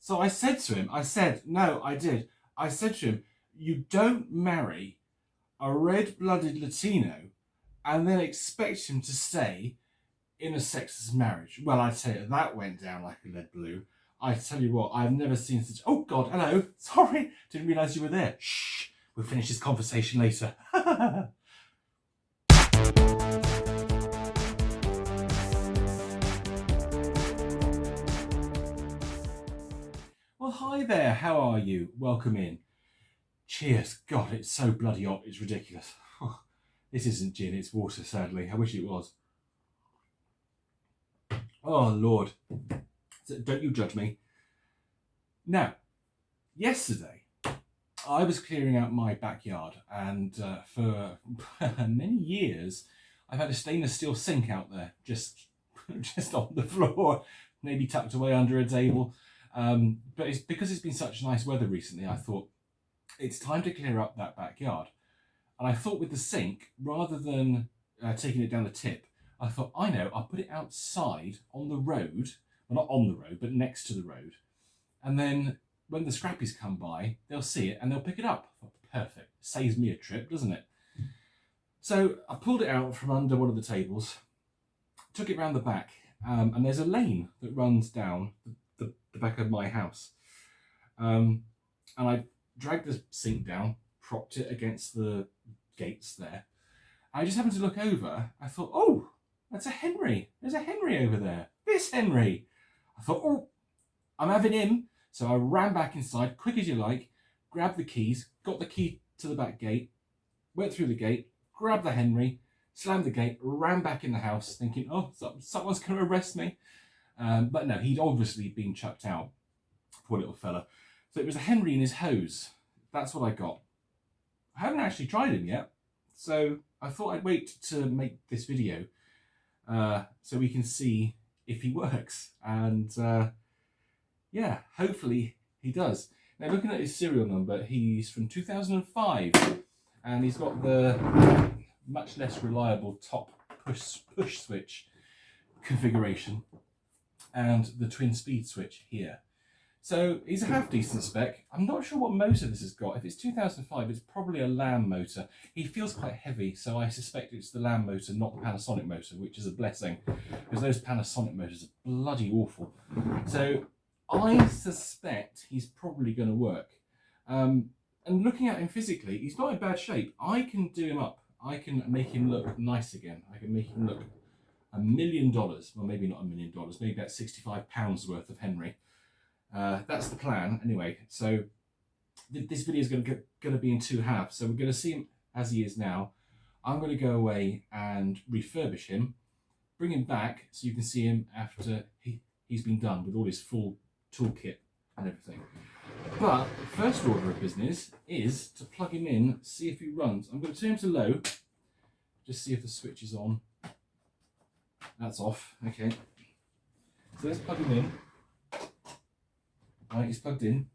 So I said to him, I said to him, you don't marry a red-blooded Latino and then expect him to stay in a sexist marriage. Well, I tell you, that went down like a lead balloon. I tell you what, I've never seen such... Oh, God, hello. Sorry, didn't realise you were there. Shh, we'll finish this conversation later. Well, hi there, how are you? Welcome in. Cheers. God, it's so bloody hot, it's ridiculous. This isn't gin, it's water, sadly. I wish it was. Oh, Lord. Don't you judge me. Now, yesterday, I was clearing out my backyard, and for many years, I've had a stainless steel sink out there, just on the floor, maybe tucked away under a table. But it's because it's been such nice weather recently, I thought it's time to clear up that backyard. And I thought with the sink, rather than taking it down the tip, I thought, I know, I'll put it outside on the road. Well, not on the road, but next to the road. And then when the scrappies come by, they'll see it and they'll pick it up. I thought, perfect. Saves me a trip, doesn't it? So I pulled it out from under one of the tables, took it round the back, and there's a lane that runs down the back of my house. And I dragged the sink down, propped it against the gates there. I just happened to look over. I thought, oh, that's a Henry. There's a Henry over there. This Henry. I thought, oh, I'm having him. So I ran back inside, quick as you like, grabbed the keys, got the key to the back gate, went through the gate, grabbed the Henry, slammed the gate, ran back in the house thinking, oh, someone's going to arrest me. But no, he'd obviously been chucked out. Poor little fella. So it was a Henry in his hose. That's what I got. I haven't actually tried him yet. So I thought I'd wait to make this video so we can see if he works. And yeah, hopefully he does. Now looking at his serial number, he's from 2005. And he's got the much less reliable top push switch configuration and the twin speed switch here. So he's a half decent spec. I'm not sure what motor this has got. If it's 2005, it's probably a Lamb motor. He feels quite heavy, so I suspect it's the Lamb motor, not the Panasonic motor, which is a blessing, because those Panasonic motors are bloody awful. So I suspect he's probably going to work. And looking at him physically, he's not in bad shape. I can do him up. I can make him look nice again. I can make him look $1 million. Well, maybe not $1 million. Maybe about £65 worth of Henry. That's the plan, anyway. So this video is going to be in two halves. So we're going to see him as he is now. I'm going to go away and refurbish him, bring him back so you can see him after he's been done with all his full toolkit and everything. But first order of business is to plug him in, see if he runs. I'm going to turn him to low, just see if the switch is on. That's off, okay. So let's plug him in. Right, he's plugged in.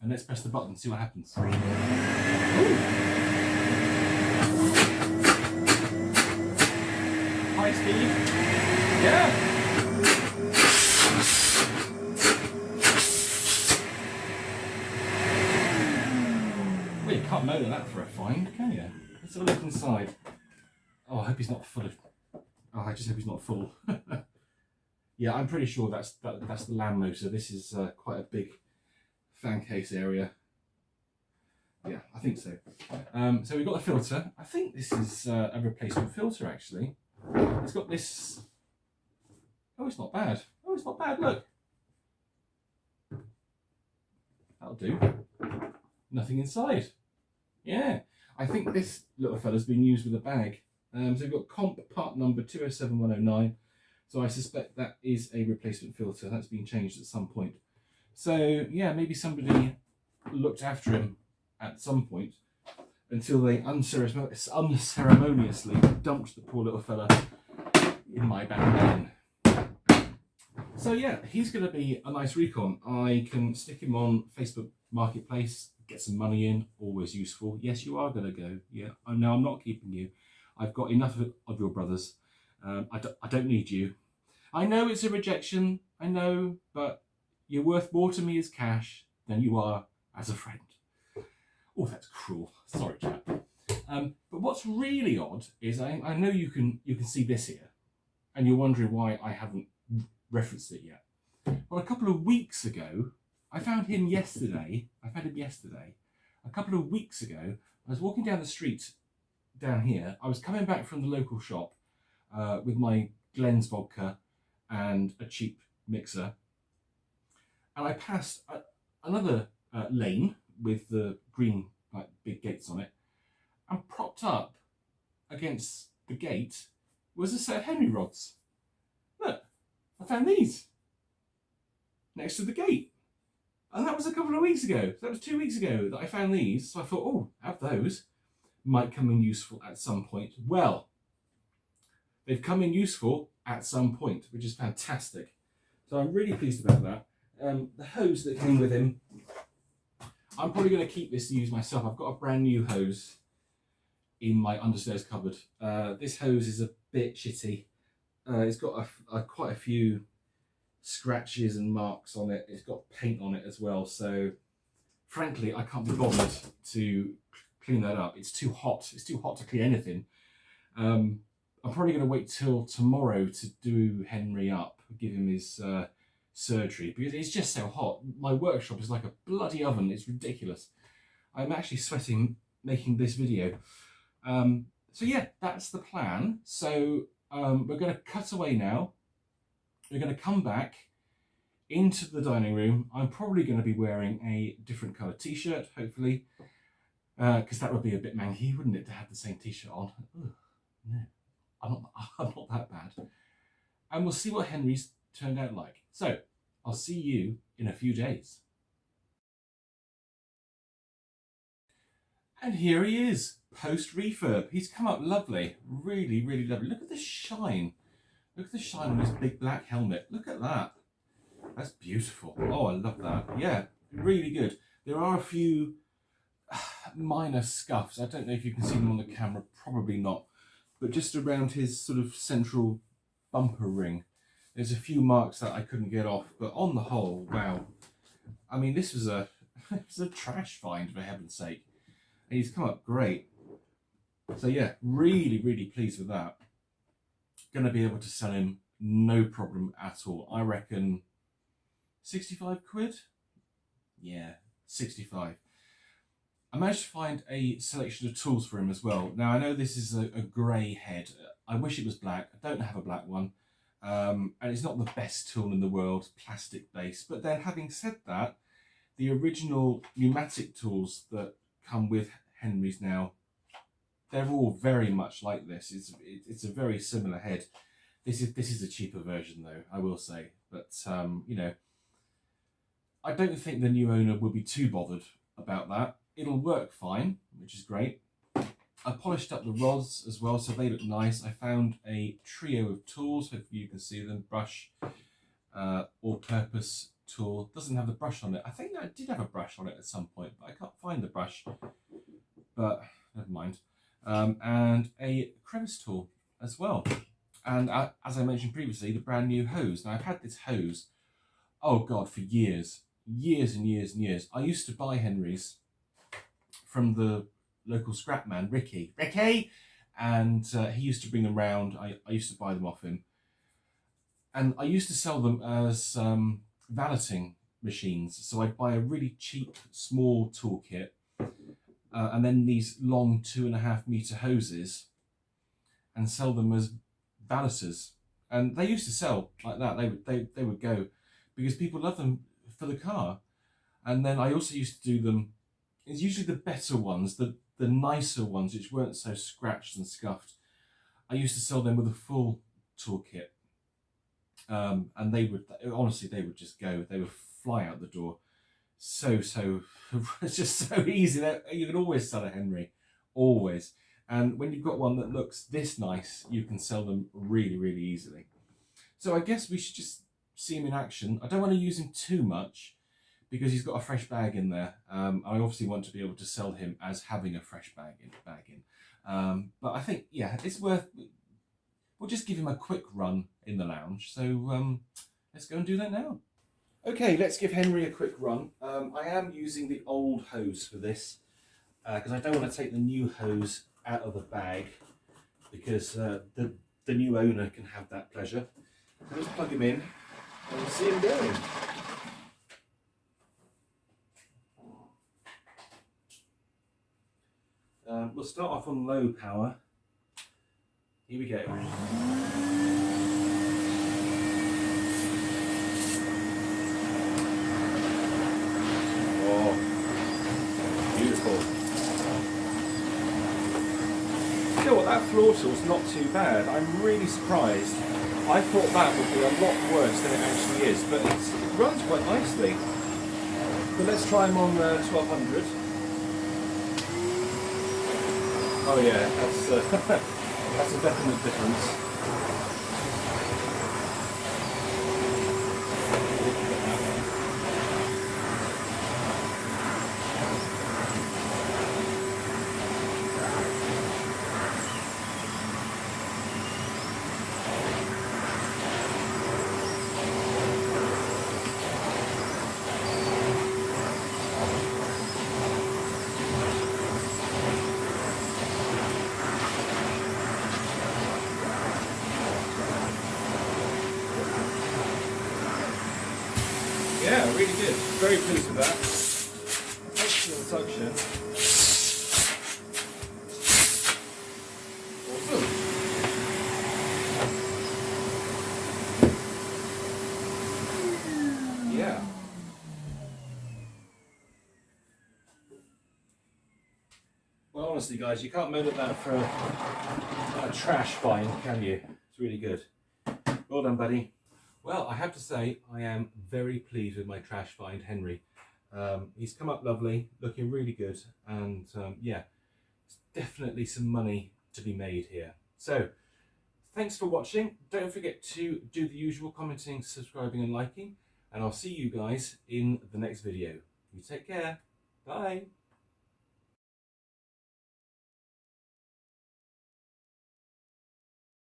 And let's press the button, see what happens. Ooh. Hi, Steve. Yeah. Well, you can't motor that for a find, can you? Let's have a look inside. Oh, I hope he's not full of... Oh, I just hope he's not full. Yeah, I'm pretty sure that's the Lamb motor. This is quite a big fan case area. Yeah, I think so. So we've got the filter. I think this is a replacement filter, actually. It's got this... Oh, it's not bad. Oh, it's not bad, look. That'll do. Nothing inside. Yeah, I think this little fella's been used with a bag. So we've got comp part number 207109. So I suspect that is a replacement filter. That's been changed at some point. So yeah, maybe somebody looked after him at some point until they unceremoniously dumped the poor little fella in my back garden. So yeah, he's going to be a nice recon. I can stick him on Facebook Marketplace, get some money in, always useful. Yes, you are going to go. Yeah, I know I'm not keeping you. I've got enough of your brothers. I don't need you. I know it's a rejection, I know, but You're worth more to me as cash than you are as a friend. Oh, that's cruel. Sorry, chap. But what's really odd is I know you can see this here, and you're wondering why I haven't referenced it yet. Well, a couple of weeks ago, I found him yesterday. A couple of weeks ago, I was walking down the street down here. I was coming back from the local shop with my Glen's vodka and a cheap mixer, and I passed another lane with the green like big gates on it, and propped up against the gate was a set of Henry rods. Look, I found these next to the gate. And that was a couple of weeks ago. So that was 2 weeks ago that I found these. So I thought, oh, have those. Might come in useful at some point. Well, they've come in useful at some point, which is fantastic. So I'm really pleased about that. The hose that came with him, I'm probably going to keep this to use myself. I've got a brand new hose in my understairs cupboard. This hose is a bit shitty. It's got quite a few scratches and marks on it. It's got paint on it as well. So frankly, I can't be bothered to clean that up. It's too hot. It's too hot to clean anything. I'm probably going to wait till tomorrow to do Henry up, give him his surgery, because it's just so hot. My workshop is like a bloody oven. It's ridiculous. I'm actually sweating making this video. So yeah, that's the plan. So we're going to cut away now. We're going to come back into the dining room. I'm probably going to be wearing a different colour t-shirt, hopefully, because that would be a bit manky, wouldn't it, to have the same t-shirt on? Ugh, no, I'm not that bad. And we'll see what Henry's turned out like. So I'll see you in a few days. And here he is, post refurb. He's come up lovely, really, really lovely. Look at the shine. Look at the shine on his big black helmet. Look at that. That's beautiful. Oh, I love that. Yeah, really good. There are a few minor scuffs. I don't know if you can see them on the camera, probably not. But just around his sort of central bumper ring, there's a few marks that I couldn't get off. But on the whole, wow. I mean, this was it's a trash find, for heaven's sake. And he's come up great. So yeah, really, really pleased with that. Going to be able to sell him no problem at all. I reckon 65 quid? Yeah, 65. I managed to find a selection of tools for him as well. Now, I know this is a grey head. I wish it was black. I don't have a black one. And it's not the best tool in the world, plastic based. But then having said that, the original pneumatic tools that come with Henry's now, they're all very much like this. It's a very similar head. This is a cheaper version though, I will say. But you know, I don't think the new owner will be too bothered about that. It'll work fine, which is great. I polished up the rods as well, so they look nice. I found a trio of tools. Hopefully you can see them. Brush, all-purpose tool. Doesn't have the brush on it. I think I did have a brush on it at some point, but I can't find the brush. But never mind. And a crevice tool as well. And as I mentioned previously, the brand new hose. Now I've had this hose, oh God, for years and years and years. I used to buy Henry's from the local scrap man, Ricky, and he used to bring them round. I used to buy them off him. And I used to sell them as valeting machines. So I'd buy a really cheap, small toolkit, and then these long 2.5 meter hoses, and sell them as valeters. And they used to sell like that. They would go because people love them for the car. And then I also used to do them. It's usually the better ones, the nicer ones, which weren't so scratched and scuffed. I used to sell them with a full toolkit. And they would, honestly, they would just go, they would fly out the door. So, it's just so easy. You can always sell a Henry, always. And when you've got one that looks this nice, you can sell them really, really easily. So I guess we should just see him in action. I don't want to use him too much because he's got a fresh bag in there. I obviously want to be able to sell him as having a fresh bag in. But I think, yeah, it's worth, we'll just give him a quick run in the lounge. So let's go and do that now. Okay, let's give Henry a quick run. I am using the old hose for this because I don't want to take the new hose out of the bag because the new owner can have that pleasure. So let's plug him in and we'll see him going. We'll start off on low power. Here we go. Oh, beautiful. You know what, that floor tool's not too bad. I'm really surprised. I thought that would be a lot worse than it actually is, but it runs quite nicely. But let's try them on 1200. Oh yeah, that's that's a definite difference. Yeah, really good. Very pleased with that. Excellent suction. Awesome. Yeah. Well, honestly, guys, you can't moan at that for a trash find, can you? It's really good. Well done, buddy. Well, I have to say, I am very pleased with my trash find, Henry. He's come up lovely, looking really good, and yeah, it's definitely some money to be made here. So, thanks for watching. Don't forget to do the usual commenting, subscribing and liking, and I'll see you guys in the next video. You take care. Bye.